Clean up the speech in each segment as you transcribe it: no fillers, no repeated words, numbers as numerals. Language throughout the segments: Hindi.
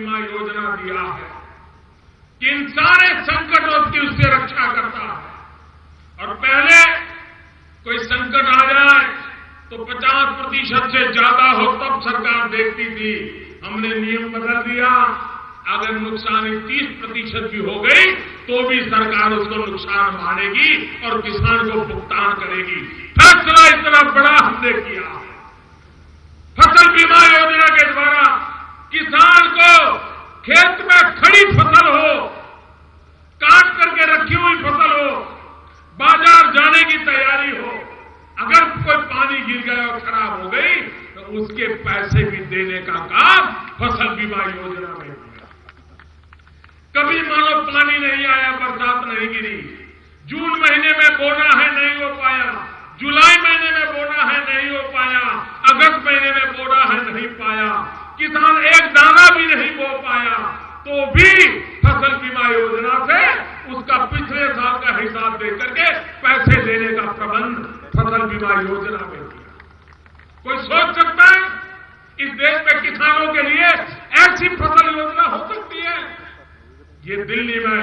बीमा योजना दिया है कि इन सारे संकटों की उससे रक्षा करता है। और पहले कोई संकट आ जाए तो 50% से ज्यादा हो तब सरकार देखती थी। हमने नियम बदल दिया, अगर नुकसान 30% भी हो गई तो भी सरकार उसको नुकसान मानेगी और किसान को भुगतान करेगी। फैसला इतना बड़ा हमने किया है। फसल बीमा योजना के द्वारा किसान को खेत में खड़ी फसल हो, काट करके रखी हुई फसल हो, बाजार जाने की तैयारी हो, अगर कोई पानी गिर गया और खराब हो गई तो उसके पैसे भी देने का काम फसल बीमा योजना में किया। कभी मानो पानी नहीं आया, बरसात नहीं गिरी, जून महीने में बोना है नहीं हो पाया, जुलाई महीने में बोना है नहीं हो पाया, अगस्त महीने में बोना है नहीं पाया, किसान एक दाना भी नहीं बो पाया, तो भी फसल बीमा योजना से उसका पिछले साल का हिसाब दे करके पैसे देने का प्रबंध फसल बीमा योजना में किया। कोई सोच सकता है इस देश में किसानों के लिए ऐसी फसल योजना हो सकती है? ये दिल्ली में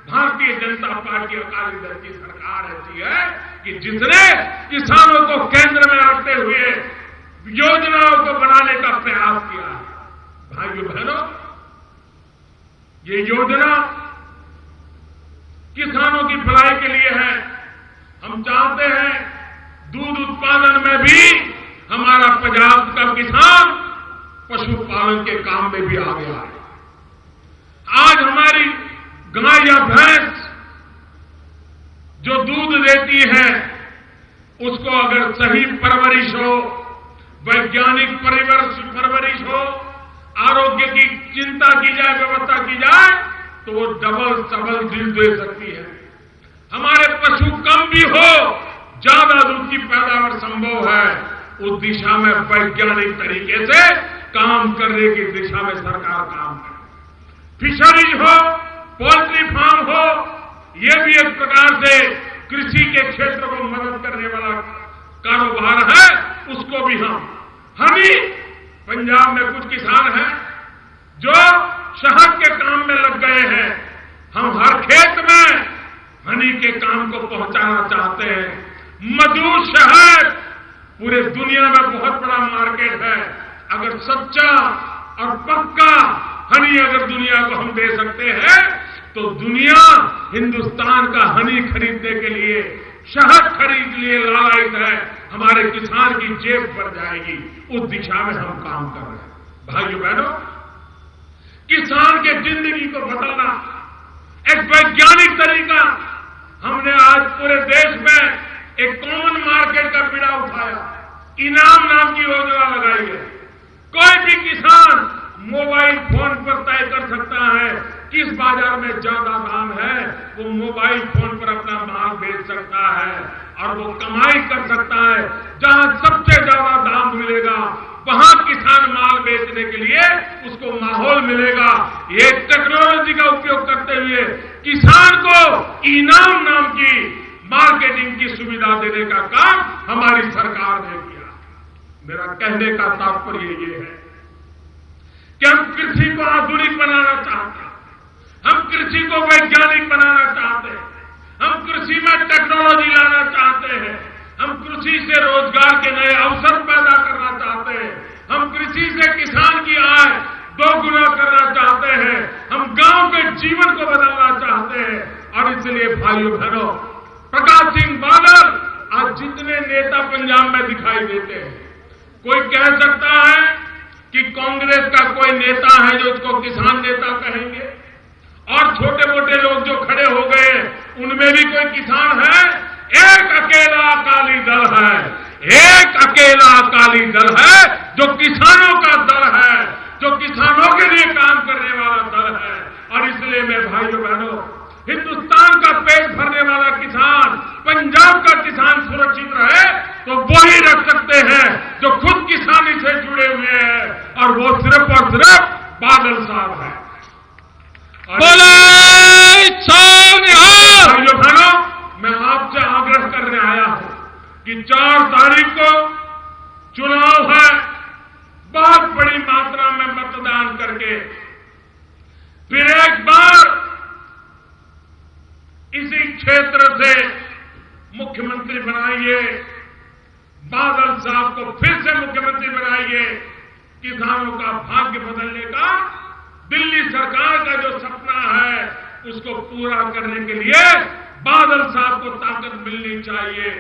भारतीय जनता पार्टी अकाली दल की सरकार ऐसी है कि जिसने किसानों को केंद्र में रखते हुए योजनाओं को बनाने का प्रयास किया है। भाइयों बहनों, ये योजना किसानों की भलाई के लिए है। हम चाहते हैं दूध उत्पादन में भी हमारा पंजाब का किसान पशुपालन के काम में भी आगे आए। आज हमारी गाय या भैंस जो दूध देती है उसको अगर सही परवरिश हो, वैज्ञानिक परवरिश हो, आरोग्य की चिंता की जाए, व्यवस्था की जाए, तो वो डबल डबल दूध दे सकती है। हमारे पशु कम भी हो, ज्यादा दूध की पैदावार संभव है, उस दिशा में वैज्ञानिक तरीके से काम करने की दिशा में सरकार काम करे। फिशरीज हो, पोल्ट्री फार्म हो, ये भी एक प्रकार से कृषि के क्षेत्र को मदद करने वाला कारोबार है, उसको भी हम ही पंजाब में कुछ किसान हैं जो शहद के काम में लग गए हैं। हम हर खेत में हनी के काम को पहुंचाना चाहते हैं। मधु शहद पूरे दुनिया में बहुत बड़ा मार्केट है। अगर सच्चा और पक्का हनी अगर दुनिया को हम दे सकते हैं तो दुनिया हिंदुस्तान का हनी खरीदने के लिए, शहद खरीद लिए लालायित है। हमारे किसान की जेब भर जाएगी। उस दिशा में हम काम कर रहे हैं। भाइयों बहनों, किसान के जिंदगी को बदलना एक वैज्ञानिक तरीका, हमने आज पूरे देश में एक कॉमन मार्केट का बीड़ा उठाया। इनाम नाम की योजना लगाई है। कोई भी किसान मोबाइल फोन पर तय कर सकता है किस बाजार में ज्यादा दाम है, वो मोबाइल फोन पर अपना माल बेच सकता है और वो कमाई कर सकता है। जहां सबसे ज्यादा दाम मिलेगा वहां किसान माल बेचने के लिए उसको माहौल मिलेगा। ये टेक्नोलॉजी का उपयोग करते हुए किसान को इनाम नाम की मार्केटिंग की सुविधा देने का काम हमारी सरकार ने किया। मेरा कहने का तात्पर्य ये है कि हम कृषि को आधुनिक बनाना चाहते हैं, हम कृषि को वैज्ञानिक बनाना चाहते हैं, हम कृषि में टेक्नोलॉजी लाना चाहते हैं, हम कृषि से रोजगार के नए अवसर पैदा करना चाहते हैं, हम कृषि से किसान की आय दोगुना करना चाहते हैं, हम गांव के जीवन को बदलना चाहते हैं। और इसलिए भाइयों बहनों, प्रकाश सिंह बादल आज जितने नेता पंजाब में दिखाई देते हैं, कोई कह सकता है कि कांग्रेस का कोई नेता है जो उसको किसान नेता कहेंगे, और छोटे मोटे लोग जो खड़े हो गए उनमें भी कोई किसान है? एक अकेला अकाली दल है, एक अकेला अकाली दल है जो किसानों का दल है, जो किसानों के लिए काम करने वाला दल है। और इसलिए मैं भाइयों बहनों, हिंदुस्तान का पेट भरने वाला किसान, पंजाब का किसान सुरक्षित रहे तो वो ही रख सकते हैं जो खुद किसानी से जुड़े हुए हैं, और वो सिर्फ और सिर्फ बादल साहब है। भाइयों बहनों, मैं आपसे आग्रह करने आया हूं कि 4 तारीख को चुनाव है। बहुत बड़ी मात्रा में मतदान करके फिर एक बार इसी क्षेत्र से मुख्यमंत्री बनाइए, बादल साहब को फिर से मुख्यमंत्री बनाइए। किसानों का भाग्य बदलने का दिल्ली सरकार का जो सपना है उसको पूरा करने के लिए बादल साहब को ताकत मिलनी चाहिए।